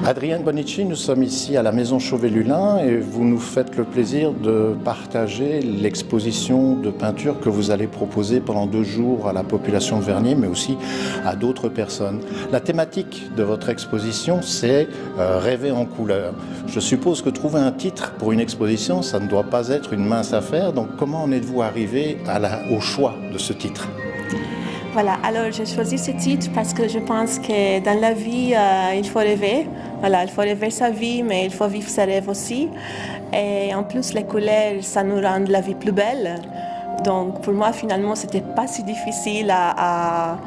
Adrienne Bonnici, nous sommes ici à la Maison Chauvet-Lulin et vous nous faites le plaisir de partager l'exposition de peinture que vous allez proposer pendant 2 jours à la population de Vernier, mais aussi à d'autres personnes. La thématique de votre exposition, c'est rêver en couleur. Je suppose que trouver un titre pour une exposition, ça ne doit pas être une mince affaire. Donc comment en êtes-vous arrivé au choix de ce titre ? Voilà, alors j'ai choisi ce titre parce que je pense que dans la vie, il faut rêver. Voilà, il faut rêver sa vie, mais il faut vivre ses rêves aussi. Et en plus, les couleurs, ça nous rend la vie plus belle. Donc pour moi, finalement, c'était pas si difficile à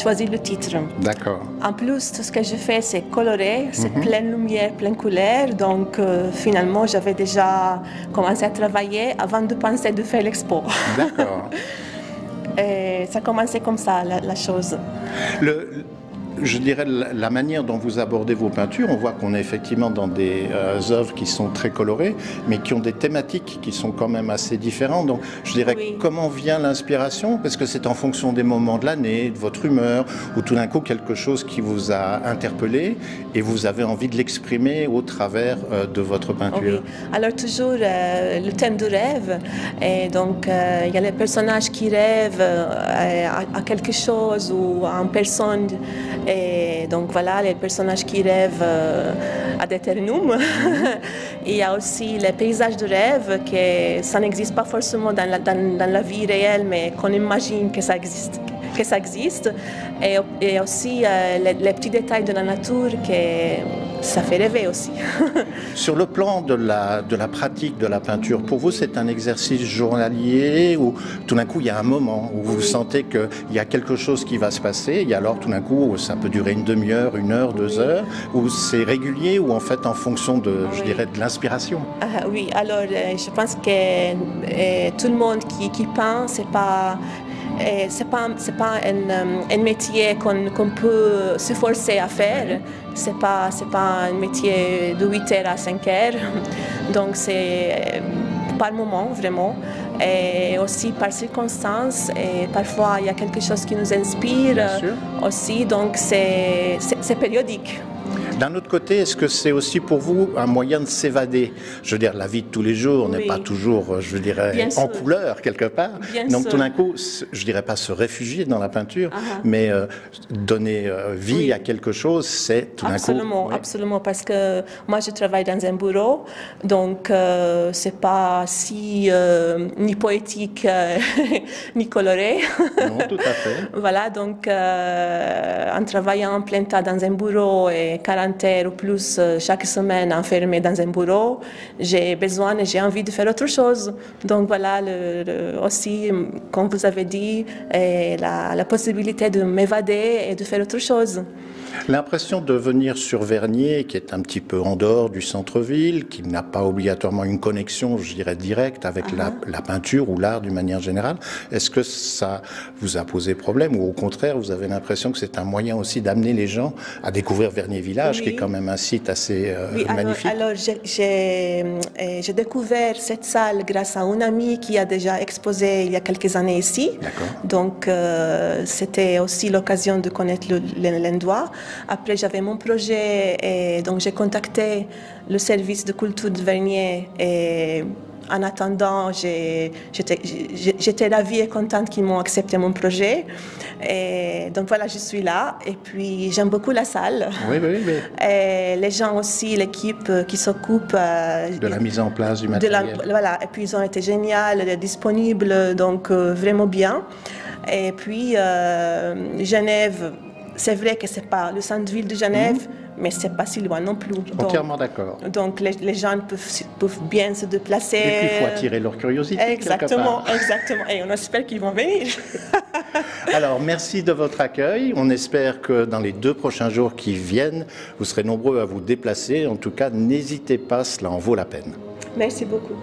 choisir le titre. D'accord. En plus, tout ce que je fais, c'est coloré, c'est pleine lumière, pleine couleur. Donc finalement, j'avais déjà commencé à travailler avant de penser de faire l'expo. D'accord. Et ça commençait comme ça, la chose. Je dirais la manière dont vous abordez vos peintures, on voit qu'on est effectivement dans des œuvres qui sont très colorées, mais qui ont des thématiques qui sont quand même assez différentes. Donc je dirais, oui. Comment vient l'inspiration? Parce que c'est en fonction des moments de l'année, de votre humeur, ou tout d'un coup quelque chose qui vous a interpellé et vous avez envie de l'exprimer au travers de votre peinture. Oui. Alors toujours le thème du rêve. Et donc il y a les personnages qui rêvent à quelque chose ou à une personne. Et donc voilà, les personnages qui rêvent ad aeternum. Il y a aussi les paysages de rêve, que ça n'existe pas forcément dans la vie réelle, mais qu'on imagine que ça existe. Et aussi les petits détails de la nature, que ça fait rêver aussi. Sur le plan de la pratique de la peinture, pour vous c'est un exercice journalier ou tout d'un coup il y a un moment où vous sentez qu'il y a quelque chose qui va se passer et alors tout d'un coup ça peut durer une demi-heure, 1 heure, 2 heures, ou c'est régulier ou en fait en fonction de, je dirais, de l'inspiration? Oui, alors je pense que tout le monde qui peint, c'est pas un métier qu'on peut se forcer à faire. C'est pas un métier de 8h à 5h. Donc c'est par moment vraiment. Et aussi par circonstances. Et parfois il y a quelque chose qui nous inspire aussi. Donc c'est périodique. D'un autre côté, est-ce que c'est aussi pour vous un moyen de s'évader? Je veux dire, la vie de tous les jours n'est pas toujours, je dirais, en couleur quelque part. Donc tout d'un coup, je dirais pas se réfugier dans la peinture, mais donner vie à quelque chose, c'est tout d'un coup... Absolument, parce que moi je travaille dans un bureau, donc c'est pas si ni poétique ni coloré. Non, tout à fait. Voilà, donc en travaillant en plein temps dans un bureau et 40 heures ou plus chaque semaine enfermée dans un bureau, j'ai besoin et j'ai envie de faire autre chose. Donc voilà, aussi, comme vous avez dit, la possibilité de m'évader et de faire autre chose. L'impression de venir sur Vernier, qui est un petit peu en dehors du centre-ville, qui n'a pas obligatoirement une connexion, je dirais, directe avec la peinture ou l'art d'une manière générale, est-ce que ça vous a posé problème ou au contraire, vous avez l'impression que c'est un moyen aussi d'amener les gens à découvrir Vernier Village, qui est quand même un site assez magnifique? Alors j'ai découvert cette salle grâce à une amie qui a déjà exposé il y a quelques années ici. Donc c'était aussi l'occasion de connaître l'endroit. Après, j'avais mon projet et donc j'ai contacté le service de culture de Vernier et en attendant, j'étais ravie et contente qu'ils m'ont accepté mon projet. Et donc voilà, je suis là et puis j'aime beaucoup la salle. Oui. Et les gens aussi, l'équipe qui s'occupe de la mise en place du matériel. Voilà, et puis ils ont été géniaux, disponibles, donc vraiment bien. Et puis Genève. C'est vrai que ce n'est pas le centre-ville de Genève, mais ce n'est pas si loin non plus. Entièrement d'accord. Donc les gens peuvent bien se déplacer. Et puis il faut attirer leur curiosité. Exactement. Et on espère qu'ils vont venir. Alors merci de votre accueil. On espère que dans les 2 prochains jours qui viennent, vous serez nombreux à vous déplacer. En tout cas, n'hésitez pas, cela en vaut la peine. Merci beaucoup.